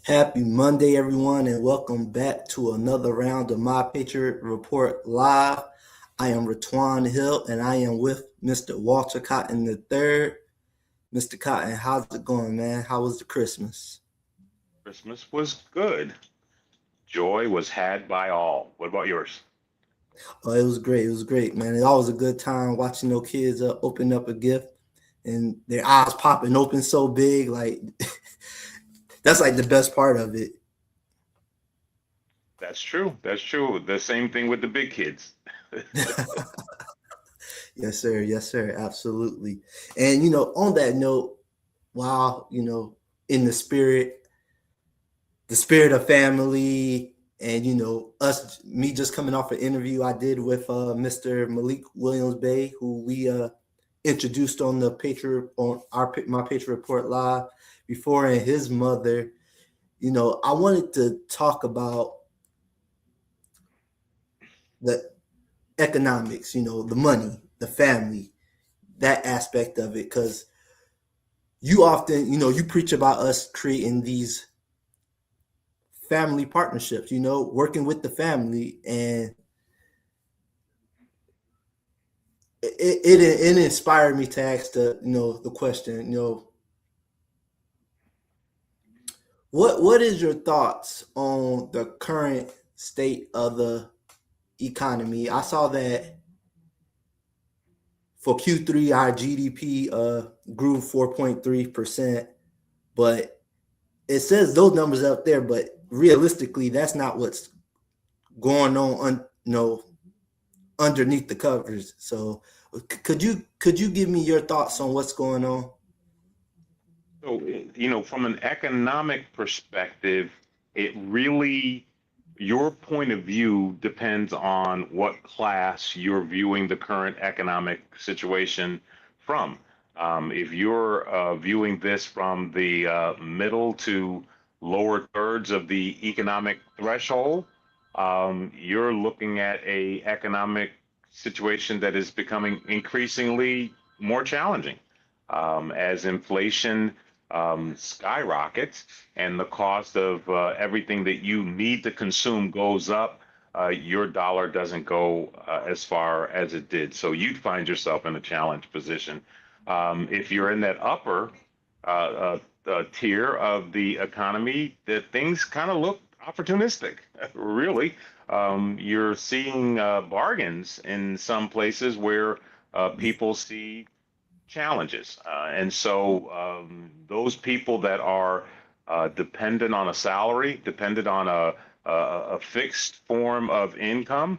Happy Monday, everyone, and welcome back to another round of My Patriot Report Live. I am Ratwan Hill, and I am with Mr. Walter Cotton III. Mr. Cotton, how's it going, man? How was the Christmas? Christmas was good. Joy was had by all. What about yours? Oh, it was great. It was great, man. It's always a good time watching those kids open up a gift and their eyes popping open so big. Like, that's like the best part of it. That's true. That's true. The same thing with the big kids. Yes, sir. Yes, sir. Absolutely. And, on that note, wow, in the spirit of family, and me just coming off an interview I did with Mr. Malik Williams Bay, who we introduced on the Patriot on our My Patriot Report Live before, and his mother. I wanted to talk about the economics, the money, the family, that aspect of it, because you often, you preach about us creating these family partnerships, working with the family, and it inspired me to ask the question, what is your thoughts on the current state of the economy? I saw that for Q3 our GDP grew 4.3%, but it says those numbers up there, but realistically that's not what's going on underneath the covers. So could you give me your thoughts on what's going on? So, from an economic perspective, it really, your point of view depends on what class you're viewing the current economic situation from. If you're viewing this from the middle to lower thirds of the economic threshold, you're looking at a economic situation that is becoming increasingly more challenging as inflation skyrockets and the cost of everything that you need to consume goes up, your dollar doesn't go as far as it did. So you'd find yourself in a challenged position. If you're in that upper tier of the economy, that things kind of look opportunistic, really. You're seeing bargains in some places where people see challenges. And so those people that are dependent on a salary, dependent on a fixed form of income,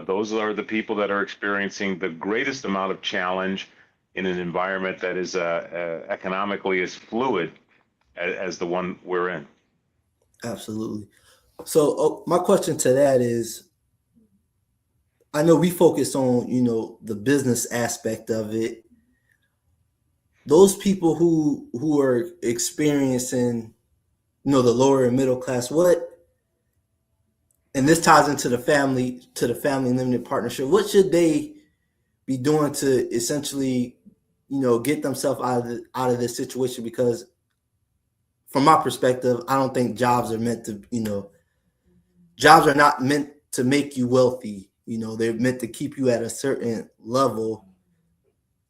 those are the people that are experiencing the greatest amount of challenge in an environment that is economically as fluid as the one we're in. Absolutely. So my question to that is, I know we focus on the business aspect of it. Those people who are experiencing the lower and middle class, what, and this ties into the family limited partnership, what should they be doing to essentially get themselves out of this situation? Because from my perspective, I don't think jobs are not meant to make you wealthy. They're meant to keep you at a certain level,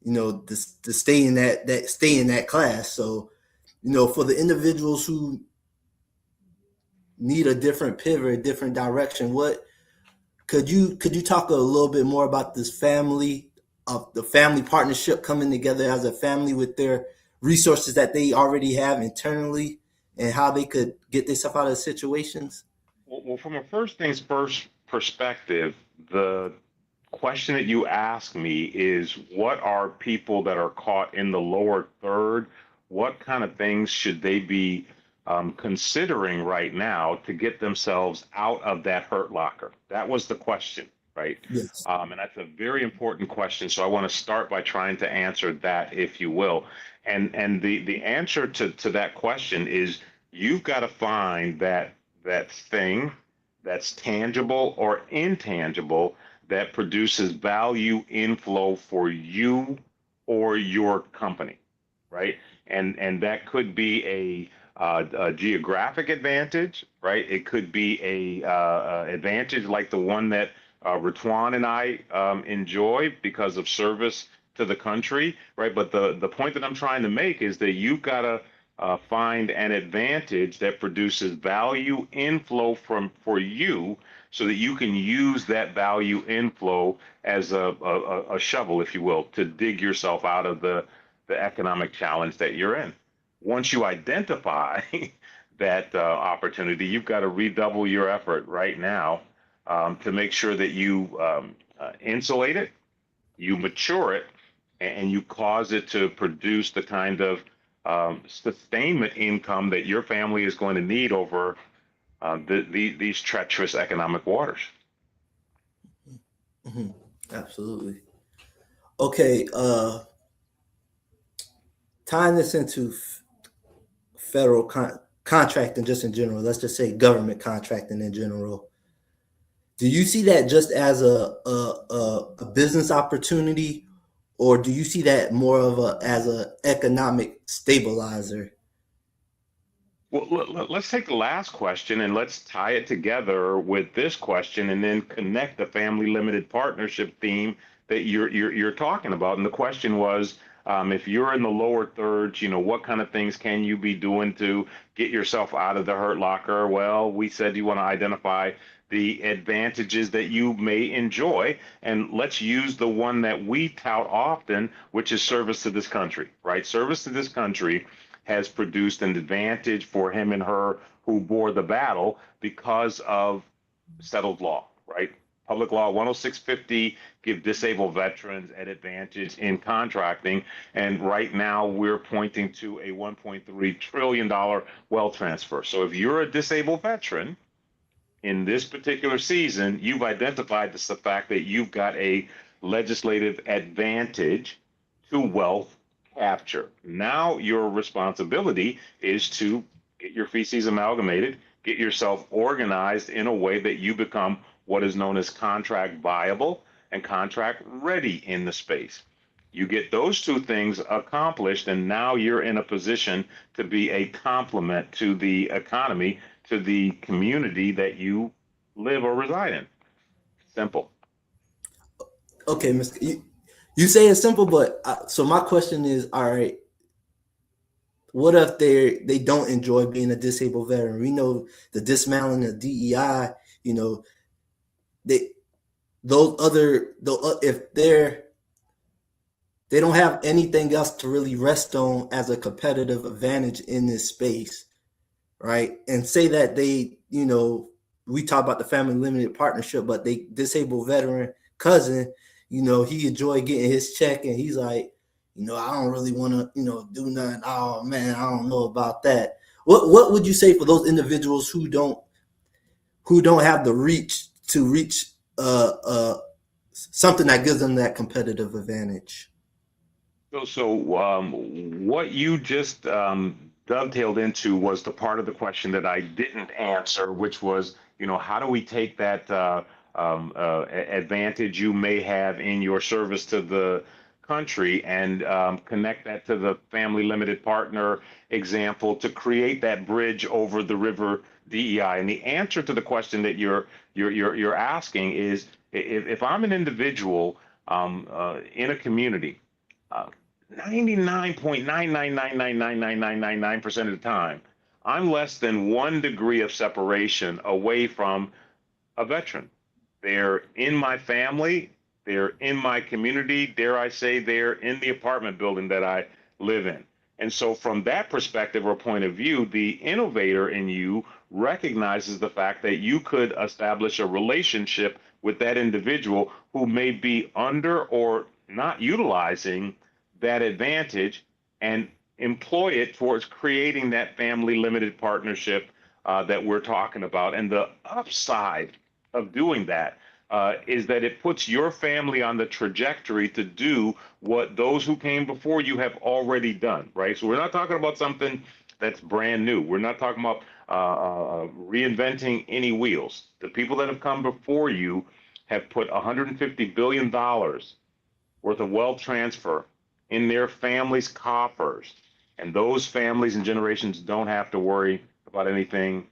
to stay in that class. So, for the individuals who need a different pivot, a different direction, what could you talk a little bit more about this family, of the family partnership, coming together as a family with their resources that they already have internally, and how they could get themselves out of situations? Well, from a first things first perspective, the question that you ask me is what are people that are caught in the lower third? What kind of things should they be considering right now to get themselves out of that hurt locker? That was the question, right? Yes. And that's a very important question. So I want to start by trying to answer that, if you will. And the answer to that question is you've got to find that thing that's tangible or intangible that produces value inflow for you or your company, right? And that could be a geographic advantage, right? It could be a advantage like the one that Ratuan and I enjoy because of service to the country, right? But the point that I'm trying to make is that you've got to find an advantage that produces value inflow for you, so that you can use that value inflow as a shovel, if you will, to dig yourself out of the economic challenge that you're in. Once you identify that opportunity, you've got to redouble your effort right now to make sure that you insulate it, you mature it, and you cause it to produce the kind of sustainment income that your family is going to need over these treacherous economic waters. Mhm. Absolutely. Okay, tying this into federal contracting just in general, let's just say government contracting in general. Do you see that just as a business opportunity, or do you see that more of a as a economic stabilizer? Well, let's take the last question and let's tie it together with this question, and then connect the family limited partnership theme that you're talking about. And the question was, if you're in the lower thirds, what kind of things can you be doing to get yourself out of the hurt locker? Well, we said you want to identify the advantages that you may enjoy, and let's use the one that we tout often, which is service to this country, right? Service to this country has produced an advantage for him and her who bore the battle because of settled law, right? Public Law 10650 give disabled veterans an advantage in contracting. And right now we're pointing to a $1.3 trillion wealth transfer. So if you're a disabled veteran in this particular season, you've identified the fact that you've got a legislative advantage to wealth capture. Now your responsibility is to get your feces amalgamated, get yourself organized in a way that you become what is known as contract viable and contract ready in the space. You get those two things accomplished, and now you're in a position to be a complement to the economy, to the community that you live or reside in. Simple. Okay, Mr. You say it's simple, but so my question is, all right, what if they don't enjoy being a disabled veteran? We know the dismantling of DEI, you know, they those other if they don't have anything else to really rest on as a competitive advantage in this space, right? And say that we talk about the family limited partnership, but they disabled veteran cousin, he enjoyed getting his check, and he's like, I don't really want to, do nothing. Oh man, I don't know about that. What would you say for those individuals who don't have the reach to reach something that gives them that competitive advantage? So what you just dovetailed into was the part of the question that I didn't answer, which was, how do we take that advantage you may have in your service to the country and connect that to the family limited partner example to create that bridge over the river DEI? And the answer to the question that you're asking is, if I'm an individual in a community, 99.999999999% of the time, I'm less than 1 degree of separation away from a veteran. They're in my family, they're in my community, dare I say, they're in the apartment building that I live in. And so, from that perspective or point of view, the innovator in you recognizes the fact that you could establish a relationship with that individual who may be under or not utilizing that advantage, and employ it towards creating that family limited partnership that we're talking about. And the upside of doing that is that it puts your family on the trajectory to do what those who came before you have already done, right? So we're not talking about something that's brand new. We're not talking about reinventing any wheels. The people that have come before you have put $150 billion worth of wealth transfer in their families' coffers. And those families and generations don't have to worry about anything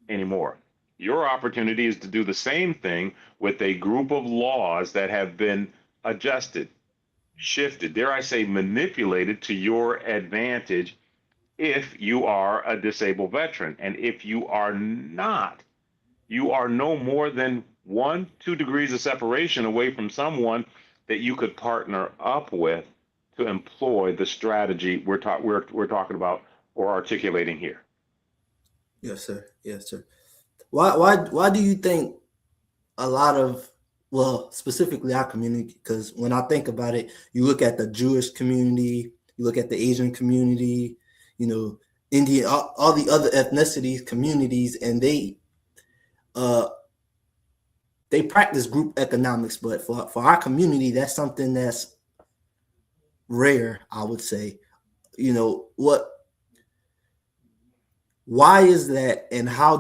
anymore. Your opportunity is to do the same thing with a group of laws that have been adjusted, shifted, dare I say, manipulated to your advantage if you are a disabled veteran. And if you are not, you are no more than 1, 2 degrees of separation away from someone that you could partner up with to employ the strategy we're talking about or articulating here. Yes, sir. Yes, sir. Why do you think a lot of, well, specifically our community, because when I think about it, you look at the Jewish community, you look at the Asian community, you know, Indian, all the other ethnicities, communities, and uh they practice group economics, but for our community, that's something that's rare, I would say. You know, why is that, and how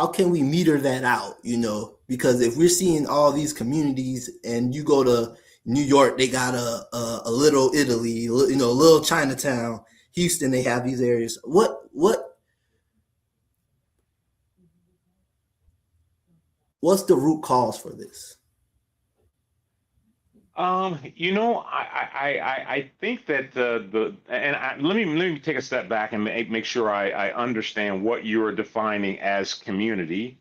can we meter that out, you know? Because if we're seeing all these communities and you go to New York, they got a little Italy, you know, a little Chinatown. Houston, they have these areas. What's the root cause for this? I think that let me take a step back and make sure I understand what you're defining as community,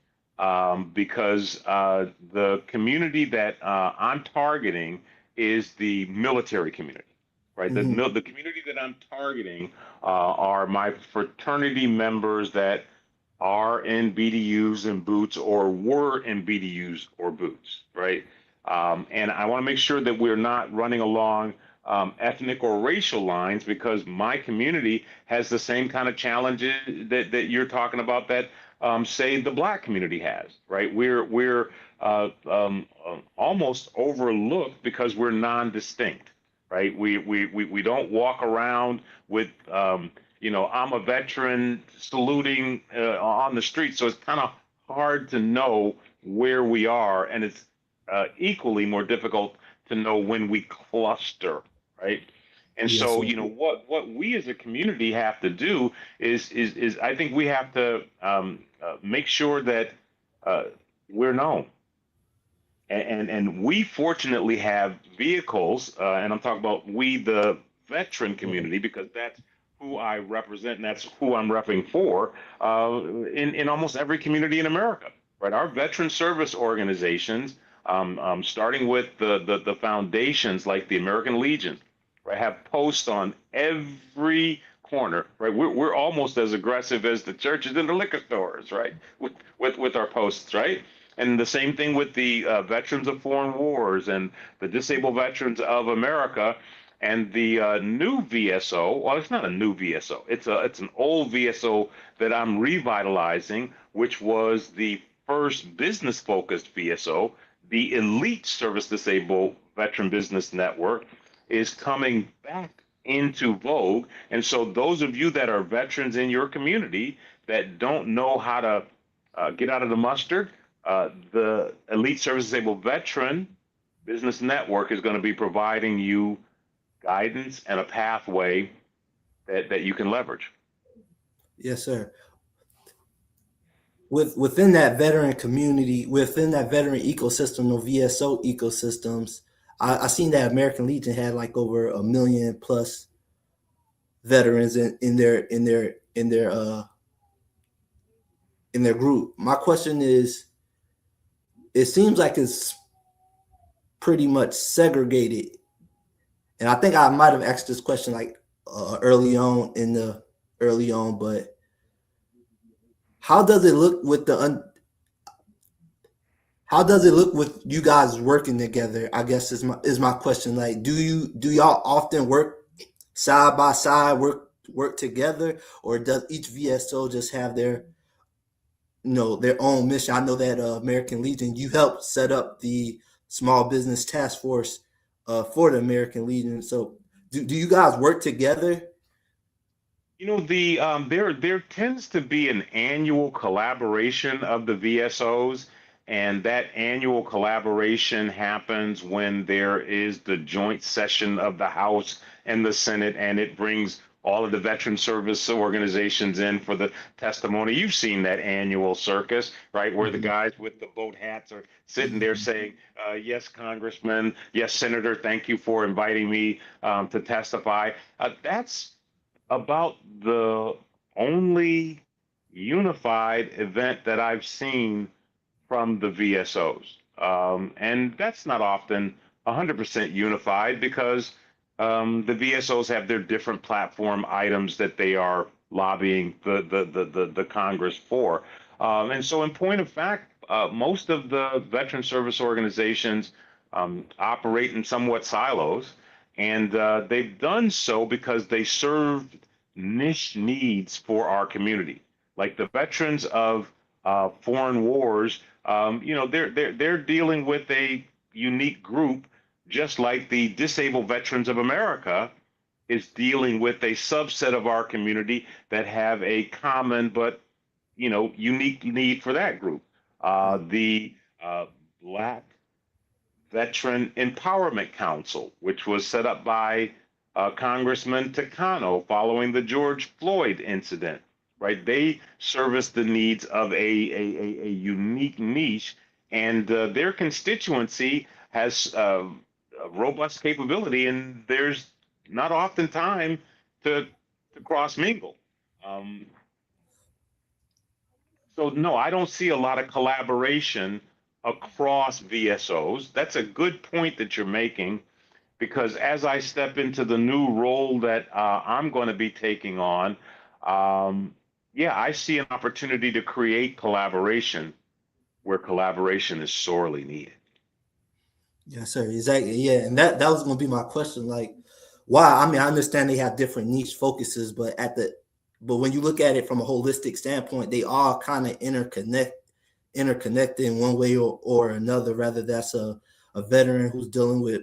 because the community that I'm targeting is the military community, right? Mm-hmm. The community that I'm targeting are my fraternity members that are in BDUs and boots or were in BDUs or boots, right? And I want to make sure that we're not running along ethnic or racial lines, because my community has the same kind of challenges that you're talking about that, say, the Black community has, right? We're almost overlooked because we're non-distinct, right? We don't walk around with I'm a veteran saluting on the street, so it's kind of hard to know where we are, and it's equally more difficult to know when we cluster, right? And Yes, so, sir. what we as a community have to do is I think we have to make sure that uh, we're known, and we fortunately have vehicles, and I'm talking about we, the veteran Mhm. community, because that's who I represent and that's who I'm repping for, in almost every community in America, right? Our veteran service organizations, starting with the foundations like the American Legion, right, have posts on every corner, right? We're almost as aggressive as the churches and the liquor stores, right? With our posts, right? And the same thing with the Veterans of Foreign Wars and the Disabled Veterans of America and the new VSO. Well, it's not a new VSO. It's an old VSO that I'm revitalizing, which was the first business focused VSO. The Elite Service Disabled Veteran Business Network is coming back into vogue. And so, those of you that are veterans in your community that don't know how to get out of the mustard, the Elite Service Disabled Veteran Business Network is going to be providing you guidance and a pathway that you can leverage. Yes, sir. Within that veteran community, within that veteran ecosystem, or VSO ecosystems, I seen that American Legion had like over 1 million plus veterans in their group. My question is, it seems like it's pretty much segregated, and I think I might have asked this question like early on, but how does it look with how does it look with you guys working together? I guess is my question. Like, do y'all often work side by side, work together, or does each VSO just have their own mission? I know that American Legion, you helped set up the small business task force for the American Legion. So do you guys work together? There tends to be an annual collaboration of the VSOs, and that annual collaboration happens when there is the joint session of the House and the Senate, and it brings all of the veteran service organizations in for the testimony. You've seen that annual circus, right, where the guys with the boat hats are sitting there saying, yes, Congressman, yes, Senator, thank you for inviting me to testify. That's about the only unified event that I've seen from the VSOs. And that's not often 100% unified because the VSOs have their different platform items that they are lobbying the Congress for. And so, in point of fact, most of the veteran service organizations operate in somewhat silos, and they've done so because they serve niche needs for our community, like the veterans of foreign wars. They're dealing with a unique group, just like the Disabled Veterans of America is dealing with a subset of our community that have a common but unique need for that group. The Black Veteran Empowerment Council, which was set up by Congressman Takano following the George Floyd incident, right? They service the needs of a unique niche, and their constituency has a robust capability, and there's not often time to cross mingle. Um, so no, I don't see a lot of collaboration across VSOs. That's a good point that you're making, because as I step into the new role that I'm going to be taking on, yeah, I see an opportunity to create collaboration where collaboration is sorely needed. Yes, sir. Exactly. Yeah, and that was gonna be my question. Like, why? I mean, I understand they have different niche focuses, but when you look at it from a holistic standpoint, they all kind of interconnected in one way or another. Rather that's a veteran who's dealing with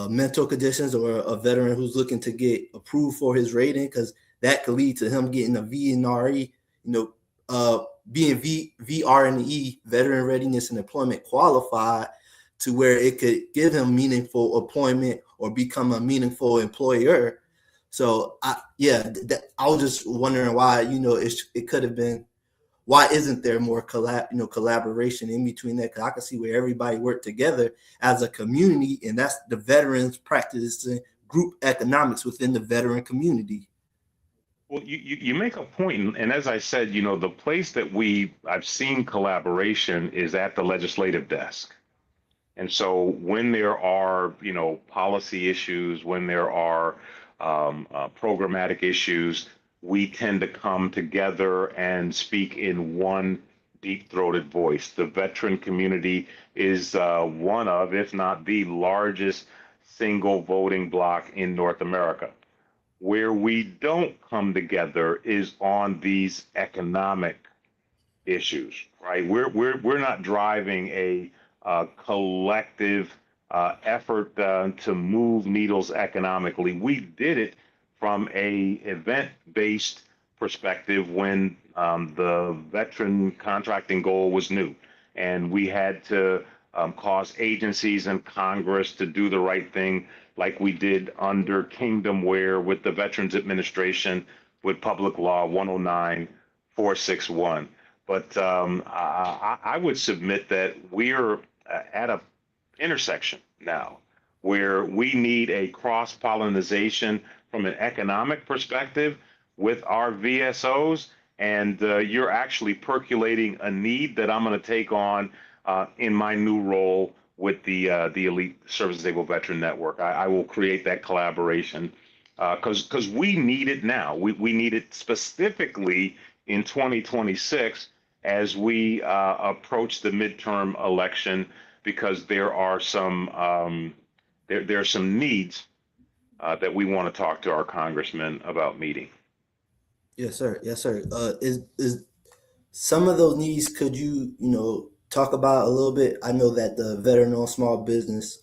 mental conditions, or a veteran who's looking to get approved for his rating, because that could lead to him getting a VNRE, being VRNE, veteran readiness and employment qualified, to where it could give him meaningful employment or become a meaningful employer. So I was just wondering why, it could have been, why isn't there more collaboration in between that? Because I can see where everybody worked together as a community, and that's the veterans practicing group economics within the veteran community. Well, you make a point, and as I said, the place that I've seen collaboration is at the legislative desk. And so when there are, policy issues, when there are programmatic issues, we tend to come together and speak in one deep-throated voice. The veteran community is one of, if not the largest single voting bloc in North America. Where we don't come together is on these economic issues, right? We're not driving a collective effort to move needles economically. We did it from a event-based perspective when the veteran contracting goal was new, and we had to cause agencies and Congress to do the right thing, like we did under Kingdomware with the Veterans Administration with Public Law 109-461. But I would submit that we're at a intersection now where we need a cross-pollination from an economic perspective with our VSOs, and you're actually percolating a need that I'm going to take on in my new role with the Elite Service Disabled Veteran Network. I will create that collaboration because we need it now. We need it specifically in 2026 as we approach the midterm election, because there are some there are some needs that we want to talk to our congressmen about meeting. Yes, sir. Yes, sir. Is some of those needs, could you talk about a little bit? I know that the veteran-owned small business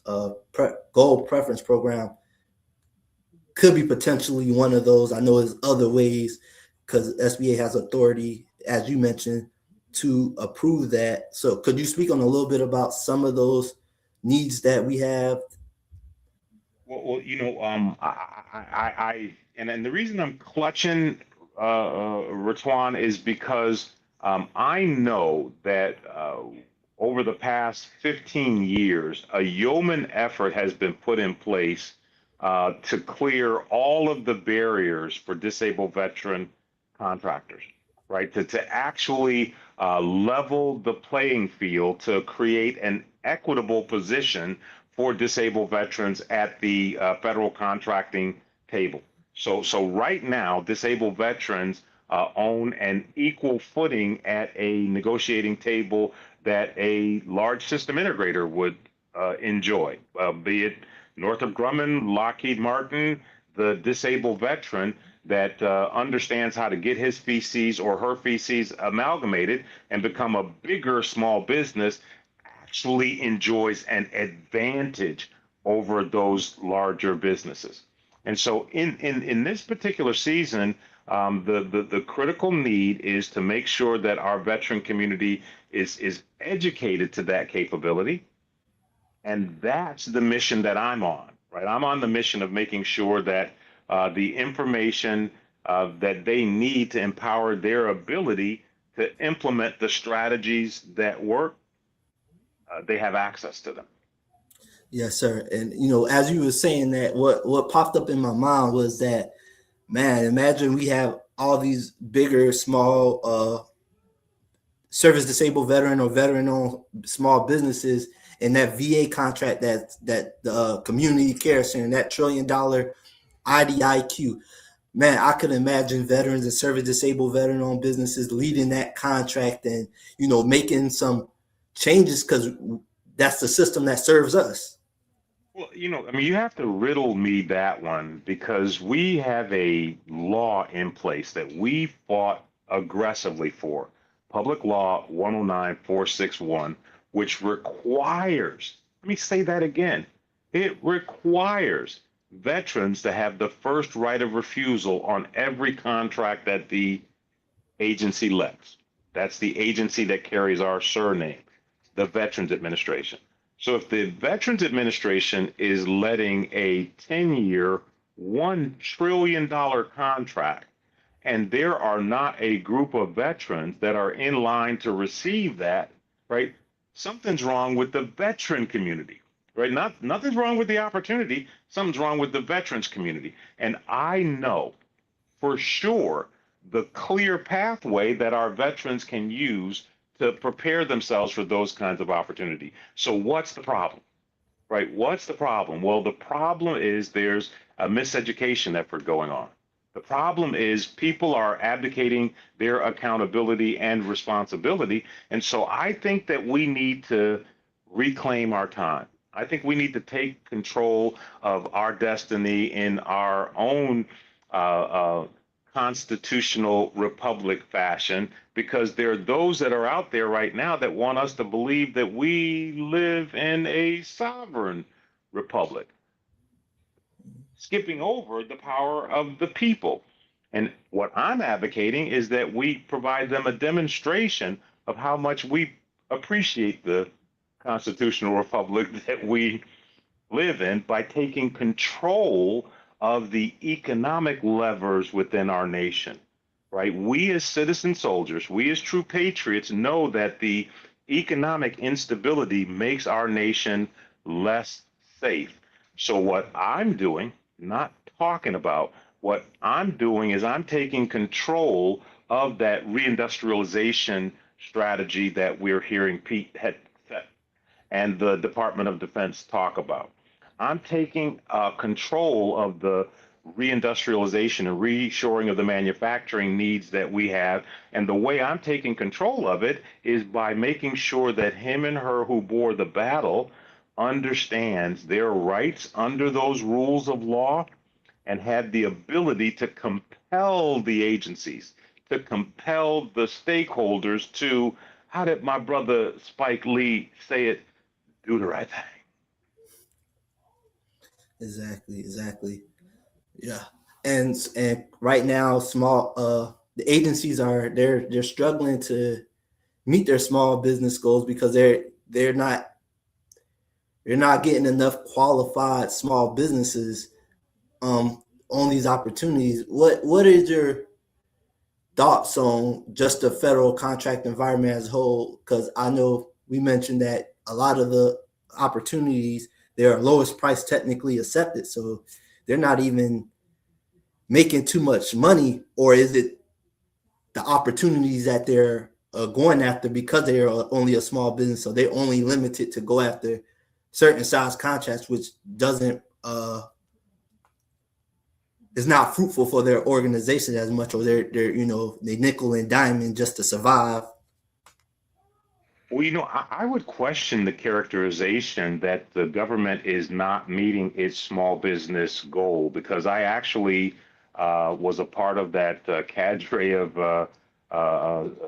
gold preference program could be potentially one of those. I know there's other ways, because SBA has authority, as you mentioned, to approve that. So could you speak on a little bit about some of those needs that we have? And the reason I'm clutching Ratuan is because I know that over the past 15 years, a yeoman effort has been put in place to clear all of the barriers for disabled veteran contractors, right? To actually level the playing field to create an equitable position for disabled veterans at the federal contracting table. So right now, disabled veterans own an equal footing at a negotiating table that a large system integrator would enjoy, be it Northrop Grumman, Lockheed Martin, the disabled veteran that understands how to get his feces or her feces amalgamated and become a bigger small business actually enjoys an advantage over those larger businesses. And so in this particular season, the critical need is to make sure that our veteran community is educated to that capability. And that's the mission that I'm on, right? I'm on the mission of making sure that the information that they need to empower their ability to implement the strategies that work, they have access to them. Yes, sir. And as you were saying that, what popped up in my mind was that, man, imagine we have all these bigger, small service disabled veteran or veteran owned small businesses, and that VA contract that the community care center, that $1 trillion IDIQ. Man, I could imagine veterans and service disabled veteran owned businesses leading that contract and making some changes because that's the system that serves us. Well, I mean, you have to riddle me that one because we have a law in place that we fought aggressively for. Public Law 109461, which requires, let me say that again, it requires veterans to have the first right of refusal on every contract that the agency lets. That's the agency that carries our surname, the Veterans Administration. So if the Veterans Administration is letting a 10-year, $1 trillion contract, and there are not a group of veterans that are in line to receive that, right? Something's wrong with the veteran community, right? Nothing's wrong with the opportunity. Something's wrong with the veterans community. And I know for sure the clear pathway that our veterans can use to prepare themselves for those kinds of opportunity. So what's the problem? Right? What's the problem? Well, the problem is there's a miseducation effort going on. The problem is people are abdicating their accountability and responsibility. And so I think that we need to reclaim our time. I think we need to take control of our destiny in our own constitutional republic fashion because there are those that are out there right now that want us to believe that we live in a sovereign republic, skipping over the power of the people. And what I'm advocating is that we provide them a demonstration of how much we appreciate the constitutional republic that we live in by taking control of the economic levers within our nation, right? We as citizen soldiers, we as true patriots know that the economic instability makes our nation less safe. So what I'm doing, not talking about, what I'm doing is I'm taking control of that reindustrialization strategy that we're hearing Pete and the Department of Defense talk about. I'm taking control of the reindustrialization and reshoring of the manufacturing needs that we have. And the way I'm taking control of it is by making sure that him and her who bore the battle understands their rights under those rules of law and had the ability to compel the agencies, to compel the stakeholders to, how did my brother Spike Lee say it, do the right thing. Exactly. Yeah. And right now, the agencies they're struggling to meet their small business goals because they're not You're not getting enough qualified small businesses on these opportunities. What is your thoughts on just the federal contract environment as a whole? Because I know we mentioned that a lot of the opportunities, they're lowest price technically accepted, so they're not even making too much money, or is it the opportunities that they're going after because they are only a small business, so they're only limited to go after certain size contracts, which doesn't is not fruitful for their organization as much, or they're they nickel and diamond just to survive. Well, I would question the characterization that the government is not meeting its small business goal, because I actually was a part of that cadre of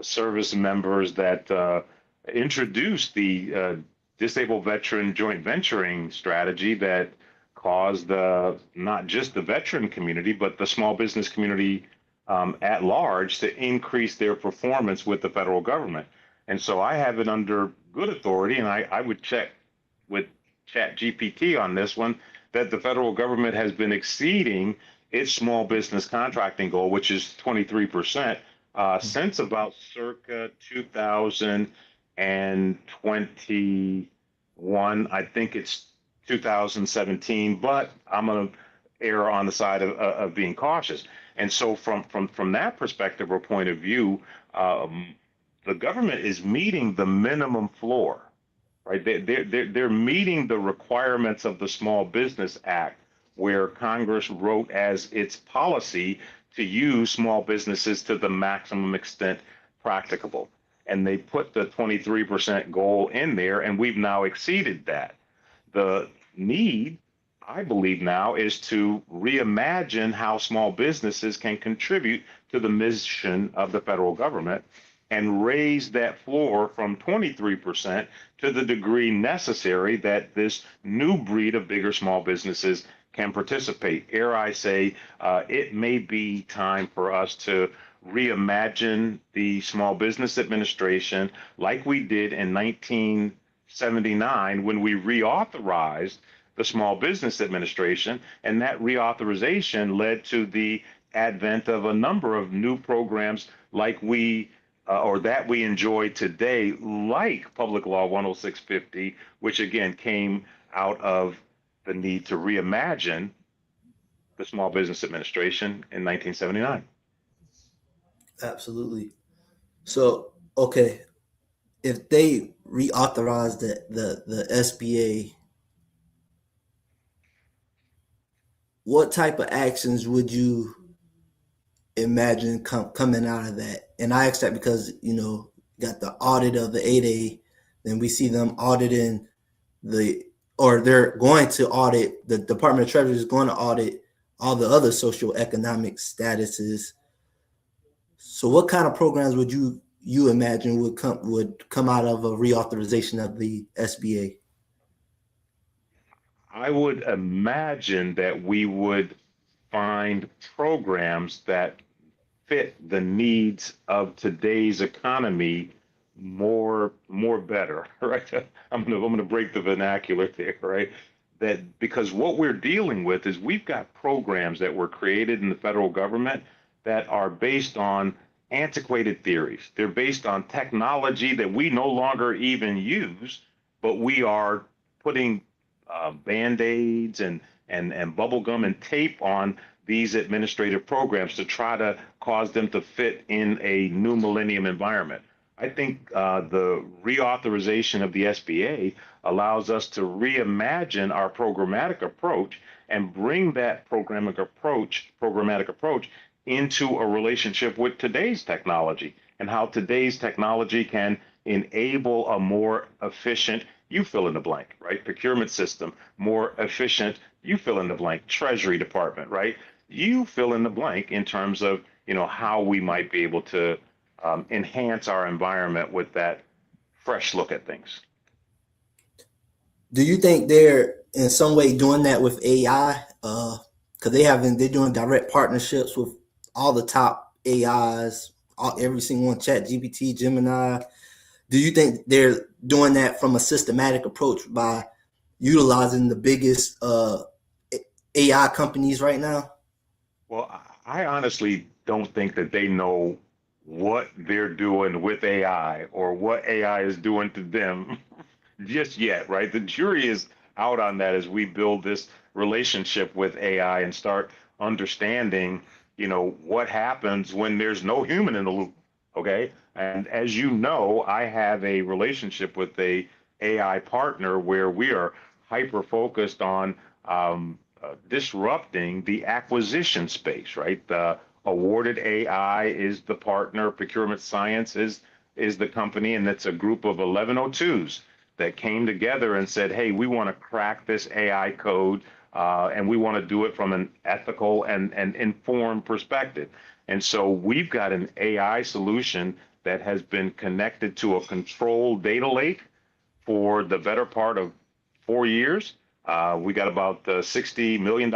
service members that introduced the disabled veteran joint venturing strategy that caused not just the veteran community, but the small business community at large to increase their performance with the federal government. And so I have it under good authority, and I would check with Chat GPT on this one, that the federal government has been exceeding its small business contracting goal, which is 23%, since about circa 2021. I think it's 2017, but I'm going to err on the side of being cautious. And so from that perspective or point of view, the government is meeting the minimum floor, right? They're meeting the requirements of the Small Business Act, where Congress wrote as its policy to use small businesses to the maximum extent practicable. And they put the 23% goal in there, and we've now exceeded that. The need, I believe now, is to reimagine how small businesses can contribute to the mission of the federal government and raise that floor from 23% to the degree necessary that this new breed of bigger small businesses can participate. Ere I say, it may be time for us to reimagine the Small Business Administration like we did in 1979 when we reauthorized the Small Business Administration, and that reauthorization led to the advent of a number of new programs like we enjoy today, like Public Law 10650, which again came out of the need to reimagine the Small Business Administration in 1979. Absolutely. So, okay, if they reauthorize the SBA, what type of actions would you imagine coming out of that? And I ask that because got the audit of the 8A, then we see them auditing they're going to audit, the Department of Treasury is going to audit all the other social economic statuses. So what kind of programs would you imagine would come out of a reauthorization of the SBA? I would imagine that we would find programs that fit the needs of today's economy more better, right? I'm gonna break the vernacular there, right? That because what we're dealing with is we've got programs that were created in the federal government that are based on antiquated theories. They're based on technology that we no longer even use, but we are putting band-aids and bubble gum and tape on these administrative programs to try to cause them to fit in a new millennium environment. I think the reauthorization of the SBA allows us to reimagine our programmatic approach and bring that programmatic approach into a relationship with today's technology and how today's technology can enable a more efficient, you fill in the blank, right? Procurement system, more efficient, you fill in the blank, Treasury Department, right? You fill in the blank in terms of, how we might be able to enhance our environment with that fresh look at things. Do you think they're in some way doing that with AI? Because they're doing direct partnerships with all the top AIs, every single one, Chat GPT, Gemini. Do you think they're doing that from a systematic approach by utilizing the biggest AI companies right now? Well, I honestly don't think that they know what they're doing with AI or what AI is doing to them just yet, right? The jury is out on that as we build this relationship with AI and start understanding, what happens when there's no human in the loop. Okay. And as you know, I have a relationship with a AI partner where we are hyper focused on disrupting the acquisition space, right? The Awarded AI is the partner, Procurement Science is the company, and it's a group of 1102s that came together and said, hey, we want to crack this AI code, and we want to do it from an ethical and informed perspective. And so we've got an AI solution that has been connected to a control data lake for the better part of 4 years. We got about $60 million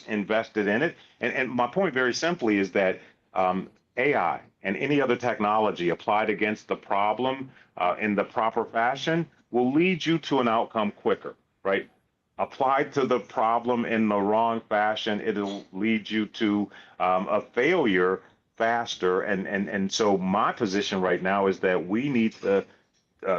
invested in it. And my point very simply is that AI and any other technology applied against the problem in the proper fashion will lead you to an outcome quicker, right? Applied to the problem in the wrong fashion, it'll lead you to a failure faster. And so my position right now is that we need to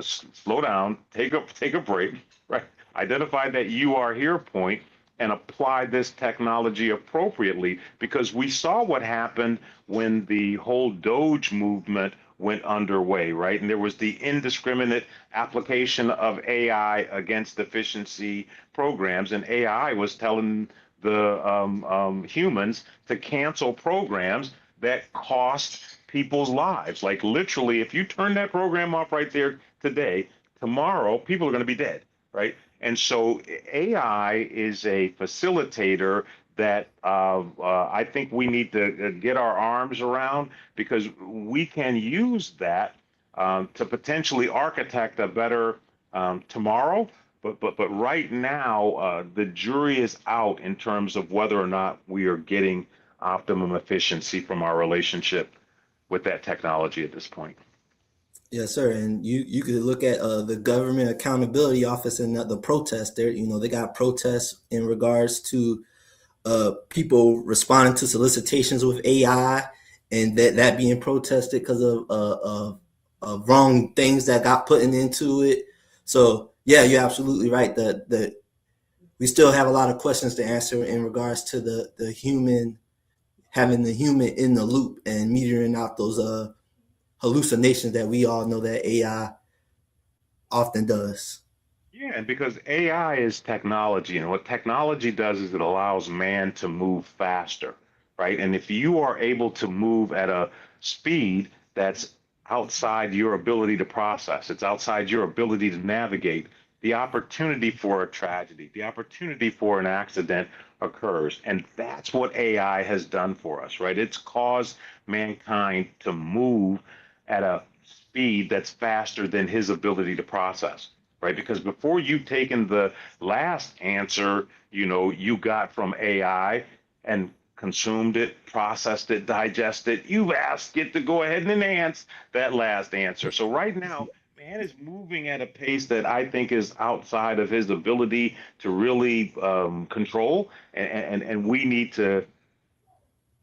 slow down, take a break, right? Identify that you are here point and apply this technology appropriately, because we saw what happened when the whole Doge movement went underway, right? And there was the indiscriminate application of AI against efficiency programs, and AI was telling the humans to cancel programs that cost people's lives. Like literally, if you turn that program off right there today, tomorrow people are going to be dead, right? And so AI is a facilitator that I think we need to get our arms around, because we can use that to potentially architect a better tomorrow. But right now, the jury is out in terms of whether or not we are getting optimum efficiency from our relationship with that technology at this point. Yes, sir. And you could look at the Government Accountability Office and the protests there. They got protests in regards to people responding to solicitations with AI, and that being protested because of wrong things that got put into it. So yeah, you're absolutely right. The we still have a lot of questions to answer in regards to the human, having the human in the loop and metering out those hallucinations that we all know that AI often does. Yeah, and because AI is technology, and what technology does is it allows man to move faster, right? And if you are able to move at a speed that's outside your ability to process, it's outside your ability to navigate, the opportunity for a tragedy, the opportunity for an accident occurs. And that's what AI has done for us, right? It's caused mankind to move at a speed that's faster than his ability to process, right? Because before you've taken the last answer, you got from AI and consumed it, processed it, digested it, you've asked it to go ahead and enhance that last answer. So right now, man is moving at a pace that I think is outside of his ability to really control, and we need to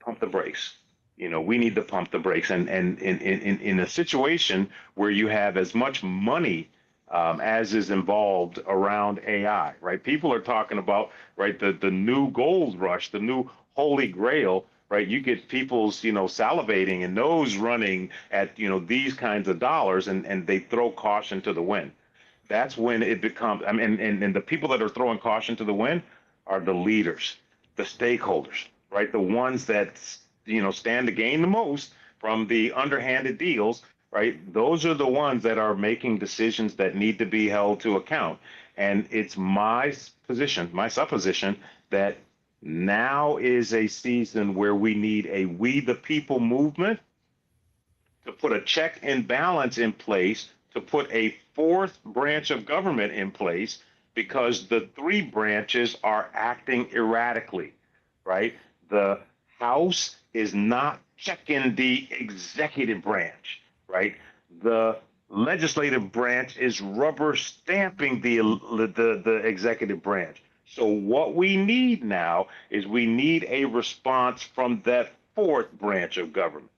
pump the brakes. We need to pump the brakes. And in a situation where you have as much money as is involved around AI, right? People are talking about, right, the new gold rush, the new holy grail, right? You get people's, salivating and nose running at, these kinds of dollars, and they throw caution to the wind. That's when it becomes, I mean, and the people that are throwing caution to the wind are the leaders, the stakeholders, right? The ones that, stand to gain the most from the underhanded deals, right? Those are the ones that are making decisions that need to be held to account. And it's my position, my supposition, that now is a season where we need a we the people movement to put a check and balance in place, to put a fourth branch of government in place, because the three branches are acting erratically, right? The House is not checking the executive branch, right? The legislative branch is rubber stamping the executive branch. So what we need now is we need a response from that fourth branch of government,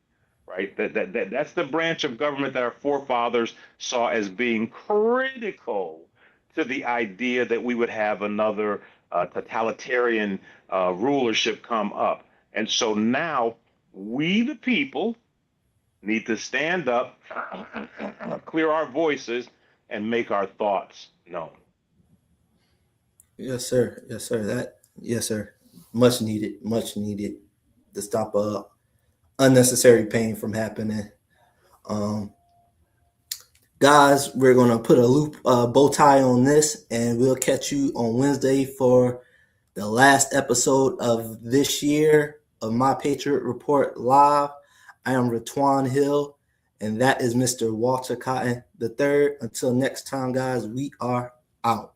right? That's the branch of government that our forefathers saw as being critical to the idea that we would have another totalitarian rulership come up. And so now we, the people, need to stand up, clear our voices, and make our thoughts known. Yes, sir. Yes, sir. Yes, sir. Much needed. Much needed to stop unnecessary pain from happening. Um, Guys, we're gonna put a bow tie on this, and we'll catch you on Wednesday for the last episode of this year of My Patriot Report Live. I am Ratwan Hill, and that is Mr. Walter Cotton III. Until next time, guys, we are out.